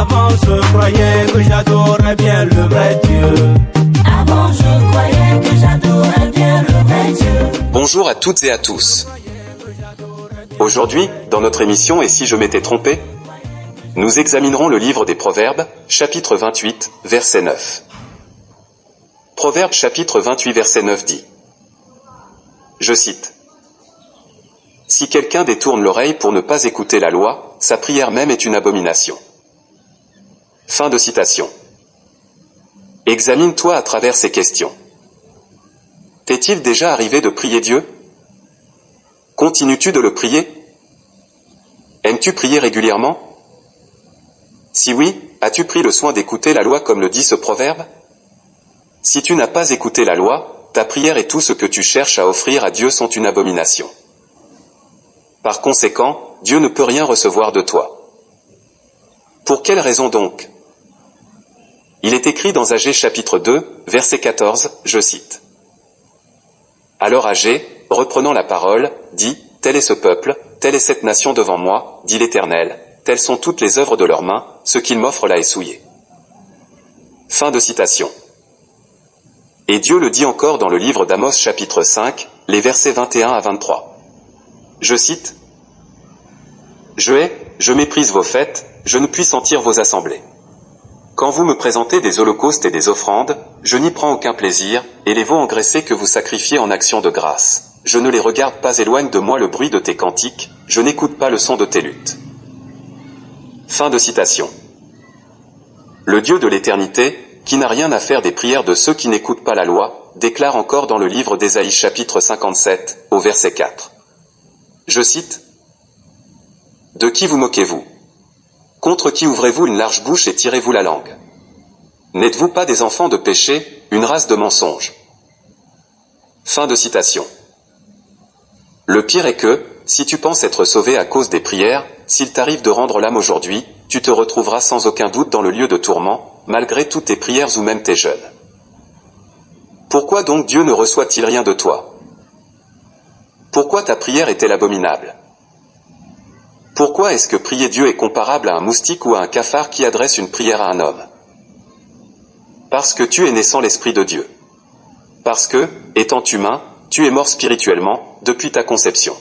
Avant je croyais que j'adorais bien le vrai Dieu. Avant je croyais que j'adorais bien le vrai Dieu. Bonjour à toutes et à tous. Aujourd'hui, dans notre émission Et si je m'étais trompé, nous examinerons le livre des Proverbes, chapitre 28, verset 9. Proverbes chapitre 28 verset 9 dit, je cite, « Si quelqu'un détourne l'oreille pour ne pas écouter la loi, sa prière même est une abomination. » Fin de citation. Examine-toi à travers ces questions. T'est-il déjà arrivé de prier Dieu? Continues-tu de le prier? Aimes-tu prier régulièrement? Si oui, as-tu pris le soin d'écouter la loi comme le dit ce proverbe? Si tu n'as pas écouté la loi, ta prière et tout ce que tu cherches à offrir à Dieu sont une abomination. Par conséquent, Dieu ne peut rien recevoir de toi. Pour quelle raison donc? Il est écrit dans Agé chapitre 2, verset 14, je cite. Alors Agé, reprenant la parole, dit, « Tel est ce peuple, telle est cette nation devant moi, dit l'Éternel, telles sont toutes les œuvres de leurs mains, ce qu'ils m'offrent là est souillé. » Fin de citation. Et Dieu le dit encore dans le livre d'Amos chapitre 5, les versets 21 à 23. Je cite, « Je méprise vos fêtes, je ne puis sentir vos assemblées. Quand vous me présentez des holocaustes et des offrandes, je n'y prends aucun plaisir, et les veaux engraissés que vous sacrifiez en action de grâce. Je ne les regarde pas, éloigne de moi le bruit de tes cantiques, je n'écoute pas le son de tes luttes. » Fin de citation. Le Dieu de l'éternité, qui n'a rien à faire des prières de ceux qui n'écoutent pas la loi, déclare encore dans le livre d'Ésaïe chapitre 57, au verset 4. Je cite, « De qui vous moquez-vous? Contre qui ouvrez-vous une large bouche et tirez-vous la langue? N'êtes-vous pas des enfants de péché, une race de mensonges? » Fin de citation. Le pire est que, si tu penses être sauvé à cause des prières, s'il t'arrive de rendre l'âme aujourd'hui, tu te retrouveras sans aucun doute dans le lieu de tourment, malgré toutes tes prières ou même tes jeûnes. Pourquoi donc Dieu ne reçoit-il rien de toi? Pourquoi ta prière est-elle abominable? Pourquoi est-ce que prier Dieu est comparable à un moustique ou à un cafard qui adresse une prière à un homme? Parce que tu es né sans l'Esprit de Dieu. Parce que, étant humain, tu es mort spirituellement, depuis ta conception.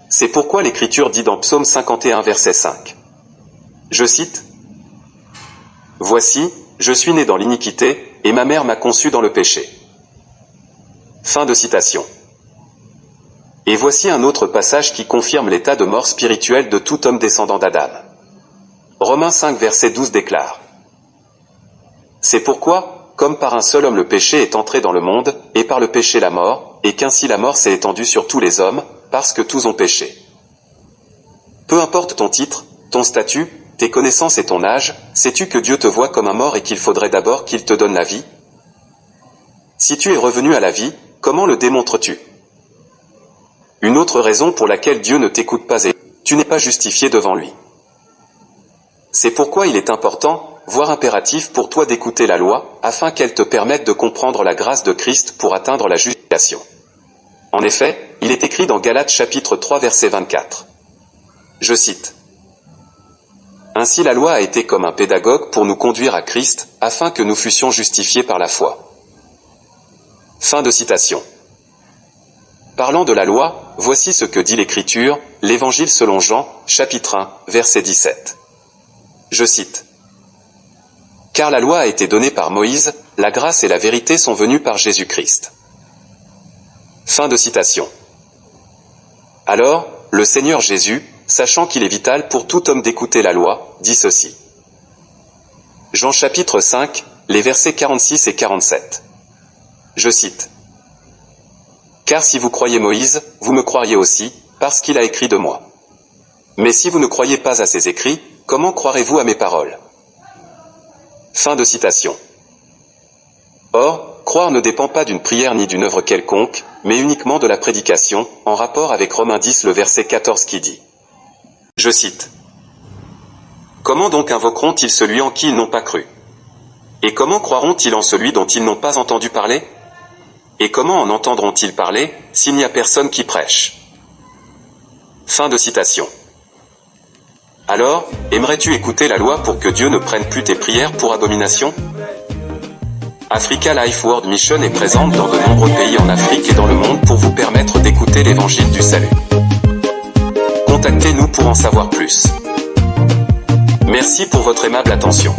C'est pourquoi l'Écriture dit dans Psaume 51 verset 5. Je cite, « Voici, je suis né dans l'iniquité, et ma mère m'a conçu dans le péché. » Fin de citation. Et voici un autre passage qui confirme l'état de mort spirituelle de tout homme descendant d'Adam. Romains 5 verset 12 déclare. C'est pourquoi, comme par un seul homme le péché est entré dans le monde, et par le péché la mort, et qu'ainsi la mort s'est étendue sur tous les hommes, parce que tous ont péché. Peu importe ton titre, ton statut, tes connaissances et ton âge, sais-tu que Dieu te voit comme un mort et qu'il faudrait d'abord qu'il te donne la vie? Si tu es revenu à la vie, comment le démontres-tu? Une autre raison pour laquelle Dieu ne t'écoute pas est, tu n'es pas justifié devant lui. C'est pourquoi il est important, voire impératif pour toi d'écouter la loi, afin qu'elle te permette de comprendre la grâce de Christ pour atteindre la justification. En effet, il est écrit dans Galates chapitre 3 verset 24. Je cite. « Ainsi la loi a été comme un pédagogue pour nous conduire à Christ, afin que nous fussions justifiés par la foi. » Fin de citation. Parlant de la loi, voici ce que dit l'Écriture, l'Évangile selon Jean, chapitre 1, verset 17. Je cite. « Car la loi a été donnée par Moïse, la grâce et la vérité sont venues par Jésus-Christ. » Fin de citation. Alors, le Seigneur Jésus, sachant qu'il est vital pour tout homme d'écouter la loi, dit ceci. Jean chapitre 5, les versets 46 et 47. Je cite. « Car si vous croyez Moïse, vous me croiriez aussi, parce qu'il a écrit de moi. Mais si vous ne croyez pas à ses écrits, comment croirez-vous à mes paroles? » Fin de citation. Or, croire ne dépend pas d'une prière ni d'une œuvre quelconque, mais uniquement de la prédication, en rapport avec Romains 10 le verset 14 qui dit. Je cite. « Comment donc invoqueront-ils celui en qui ils n'ont pas cru? Et comment croiront-ils en celui dont ils n'ont pas entendu parler? Et comment en entendront-ils parler, s'il n'y a personne qui prêche? » Fin de citation. Alors, aimerais-tu écouter la loi pour que Dieu ne prenne plus tes prières pour abomination? Africa Life World Mission est présente dans de nombreux pays en Afrique et dans le monde pour vous permettre d'écouter l'évangile du salut. Contactez-nous pour en savoir plus. Merci pour votre aimable attention.